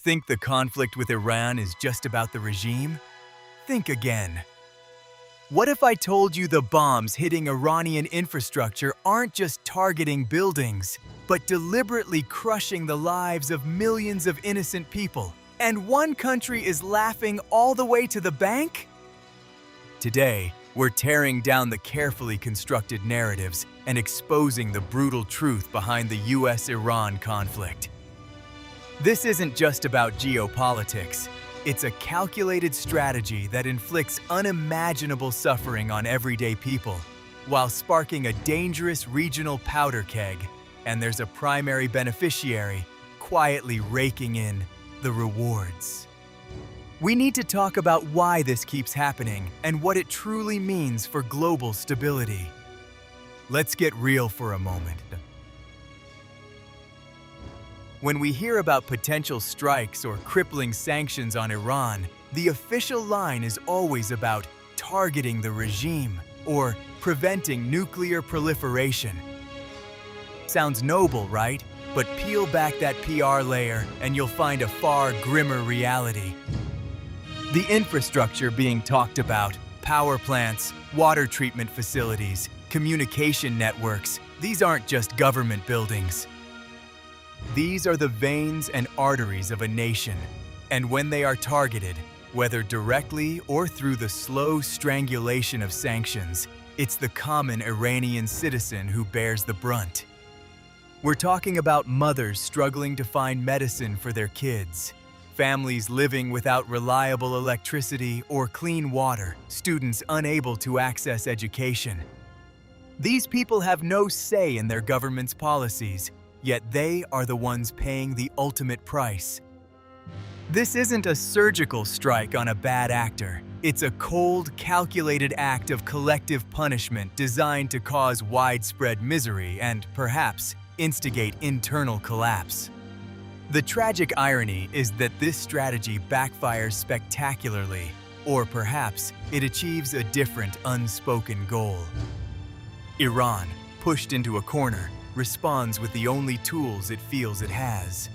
Think the conflict with Iran is just about the regime? Think again. What if I told you the bombs hitting Iranian infrastructure aren't just targeting buildings, but deliberately crushing the lives of millions of innocent people, and one country is laughing all the way to the bank? Today, we're tearing down the carefully constructed narratives and exposing the brutal truth behind the US-Iran conflict. This isn't just about geopolitics. It's a calculated strategy that inflicts unimaginable suffering on everyday people, while sparking a dangerous regional powder keg, and there's a primary beneficiary quietly raking in the rewards. We need to talk about why this keeps happening and what it truly means for global stability. Let's get real for a moment. When we hear about potential strikes or crippling sanctions on Iran, the official line is always about targeting the regime or preventing nuclear proliferation. Sounds noble, right? But peel back that PR layer and you'll find a far grimmer reality. The infrastructure being talked about, power plants, water treatment facilities, communication networks, these aren't just government buildings. These are the veins and arteries of a nation, and when they are targeted, whether directly or through the slow strangulation of sanctions, it's the common Iranian citizen who bears the brunt. We're talking about mothers struggling to find medicine for their kids, families living without reliable electricity or clean water, students unable to access education. These people have no say in their government's policies, yet they are the ones paying the ultimate price. This isn't a surgical strike on a bad actor. It's a cold, calculated act of collective punishment designed to cause widespread misery and, perhaps, instigate internal collapse. The tragic irony is that this strategy backfires spectacularly, or perhaps it achieves a different unspoken goal. Iran, pushed into a corner, responds with the only tools it feels it has.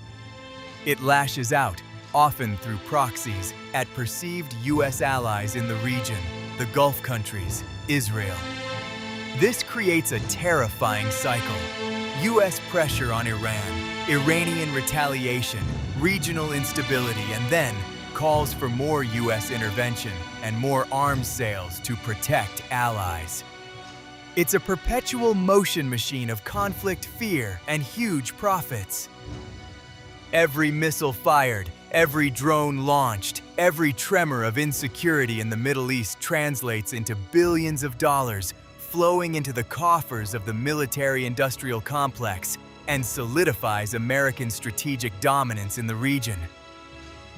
It lashes out, often through proxies, at perceived US allies in the region, the Gulf countries, Israel. This creates a terrifying cycle. US pressure on Iran, Iranian retaliation, regional instability, and then calls for more US intervention and more arms sales to protect allies. It's a perpetual motion machine of conflict, fear, and huge profits. Every missile fired, every drone launched, every tremor of insecurity in the Middle East translates into billions of dollars flowing into the coffers of the military-industrial complex and solidifies American strategic dominance in the region.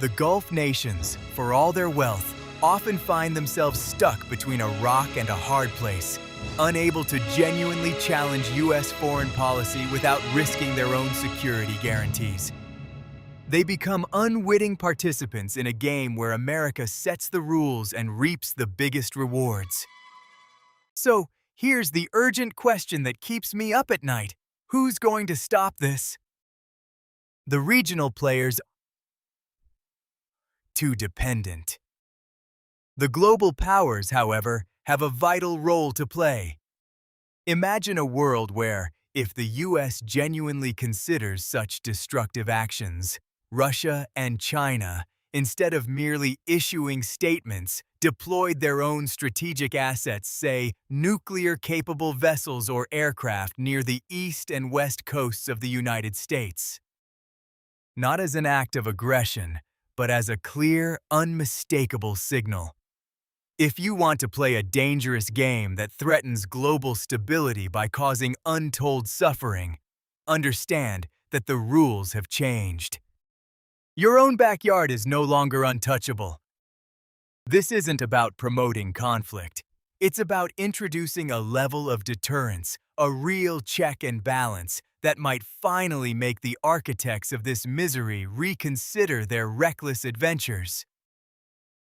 The Gulf nations, for all their wealth, often find themselves stuck between a rock and a hard place, unable to genuinely challenge US foreign policy without risking their own security guarantees. They become unwitting participants in a game where America sets the rules and reaps the biggest rewards. So, here's the urgent question that keeps me up at night. Who's going to stop this? The regional players are too dependent. The global powers, however, have a vital role to play. Imagine a world where, if the US genuinely considers such destructive actions, Russia and China, instead of merely issuing statements, deployed their own strategic assets, say, nuclear-capable vessels or aircraft near the east and west coasts of the United States. Not as an act of aggression, but as a clear, unmistakable signal. If you want to play a dangerous game that threatens global stability by causing untold suffering, understand that the rules have changed. Your own backyard is no longer untouchable. This isn't about promoting conflict. It's about introducing a level of deterrence, a real check and balance that might finally make the architects of this misery reconsider their reckless adventures.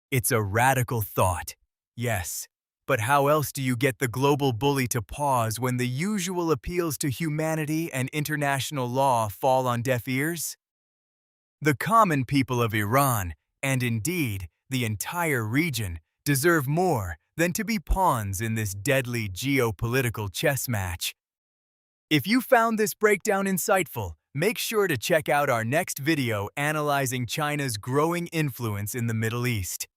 It's a radical thought, yes, but how else do you get the global bully to pause when the usual appeals to humanity and international law fall on deaf ears? The common people of Iran, and indeed the entire region, deserve more than to be pawns in this deadly geopolitical chess match. If you found this breakdown insightful, make sure to check out our next video analyzing China's growing influence in the Middle East.